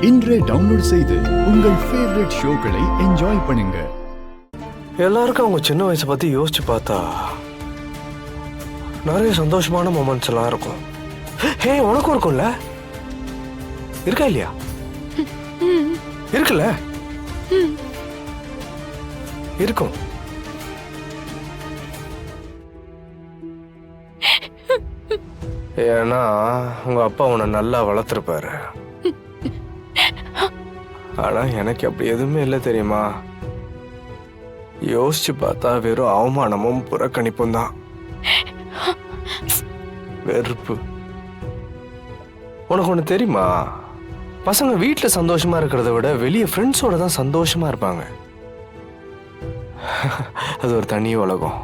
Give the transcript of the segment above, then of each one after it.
இன்றே டவுன்லோட் செய்து உங்கள் ஃபேவரட் ஷோக்களை என்ஜாய் பண்ணுங்க. எல்லாருக்கும் அவங்க சின்ன வயசை பத்தி யோசிச்சு பார்த்தா நிறைய சந்தோஷமான மொமெண்ட்ஸ் எல்லாம் இருக்கும். ஹே, உனக்கும் இருக்கும்ல? இருக்கா இல்லையா? இருக்குல்ல? இருக்கும். ஏன்னா உங்க அப்பா உன்னை நல்லா வளர்த்துருப்பாரு. ஆனா எனக்கு அப்படி எதுவுமே இல்லை தெரியுமா? யோசிச்சு பார்த்தா வெறும் அவமானமும் புறக்கணிப்பும் தான். வெறுப்பு. உனக்கு ஒண்ணு தெரியுமா? பசங்க வீட்டுல சந்தோஷமா இருக்கிறத விட வெளியே ஃப்ரெண்ட்ஸோட தான் சந்தோஷமா இருப்பாங்க. அது ஒரு தனி உலகம்.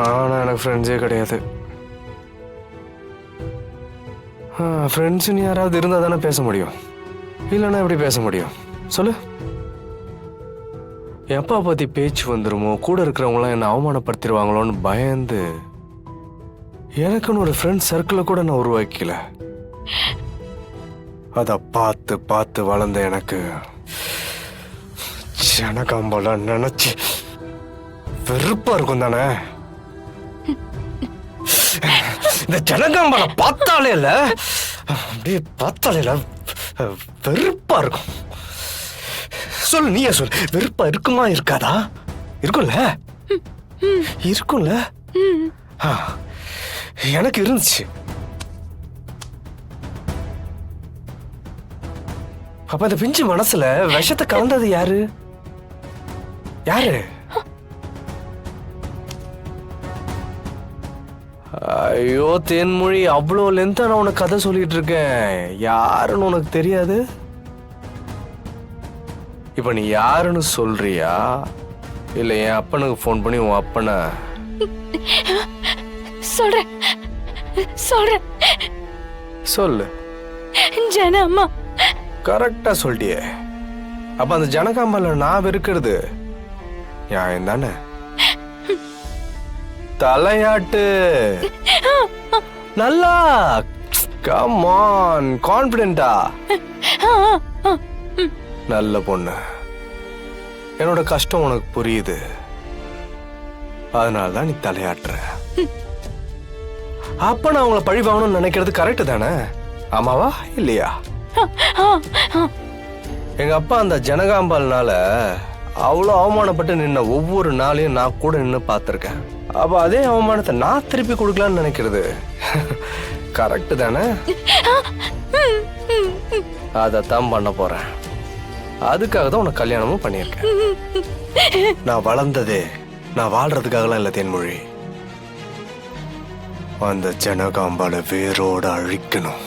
ஆனா எனக்கு ஃப்ரெண்ட்ஸே கிடையாது. ஃப்ரெண்ட்ஸ்னு யாராவது இருந்தா தானே பேச முடியும், இல்லைன்னா எப்படி பேச முடியும் சொல்லு? என் அப்பா பத்தி பேச்சு வந்துருமோ, கூட இருக்கிறவங்களாம் என்ன அவமானப்படுத்திடுவாங்களோன்னு பயந்து எனக்குன்னு ஒரு ஃப்ரெண்ட் சர்க்கிளை கூட நான் உருவாக்கல. அத பார்த்து பார்த்து வளர்ந்த எனக்கு ஜனகாம்பல நினைச்சு வெறுப்பா இருக்கும் தானே. இந்த ஜனகாம்பல பார்த்தாலே இல்ல, அப்படியே பார்த்தாலே இல்ல, வெறுப்பா இருக்கும். சொல்லு, நீயே சொல்லு, வெறுப்பா இருக்குமா இருக்காதா? இருக்கும்ல? இருக்கும்ல? எனக்கு இருந்துச்சு. அப்ப அந்த பிஞ்சு மனசுல விஷத்தை கலந்தது யாரு? யாரு? ஐயோ தேன்மொழி, அவ்வளோ லென்த்தா நான் உனக்கு கதை சொல்லிட்டு இருக்கேன். யாருன்னு உனக்கு தெரியாது? இப்ப நீ யாருன்னு சொல்றியா, இல்ல என் அப்பனுக்கு போன் பண்ணி உன் அப்பனை? சொல்றேன் சொல்றேன். சொல்லு. ஜனம்மா. கரெக்டா சொல்லிட்டியே. அப்ப அந்த ஜனகாம்பல நான் வெறுக்கிறது நியாயம் தானே? தலையாட்டு. நல்லா. கம் ஆன், கான்ஃபிடென்ட்டா. நல்ல பொண்ணு. என்னோட கஷ்டம் உனக்கு புரியுது, அதனாலதான் நீ தலையாட்டுற. அப்ப நான் உங்களை பழி வாங்கணும்னு நினைக்கிறது கரெக்ட் தானே? ஆமாவா இல்லையா? எங்க அப்பா அந்த ஜனகாம்பால்னால அவ்வளோ அவமானப்பட்டு நின்ன ஒவ்வொரு நாளையும் நான் கூட நின்று பார்த்துருக்கேன். அப்ப அதே அவமானத்தை நான் திருப்பி கொடுக்கலான்னு நினைக்கிறது கரெக்ட் தானே? அதைத்தான் பண்ண போறேன். அதுக்காக தான் உனக்கு கல்யாணமும் பண்ணியிருக்கேன். நான் வளர்ந்ததே நான் வாழ்றதுக்காகலாம் இல்லை தேன்மொழி. அந்த ஜனகாம்பால வேரோட அழிக்கணும்.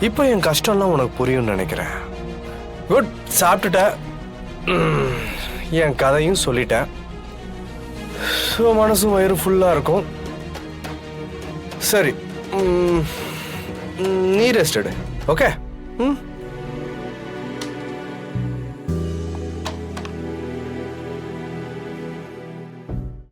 இப்ப என் கஷ்டம்லாம் உனக்கு புரியும்னு நினைக்கிறேன். குட், சாப்பிட்டுட்டேன், என் கதையும் சொல்லிட்டேன். மனசும் வயிறு ஃபுல்லா இருக்கும். சரி, நீ ரெஸ்ட் எடு. ஓகே?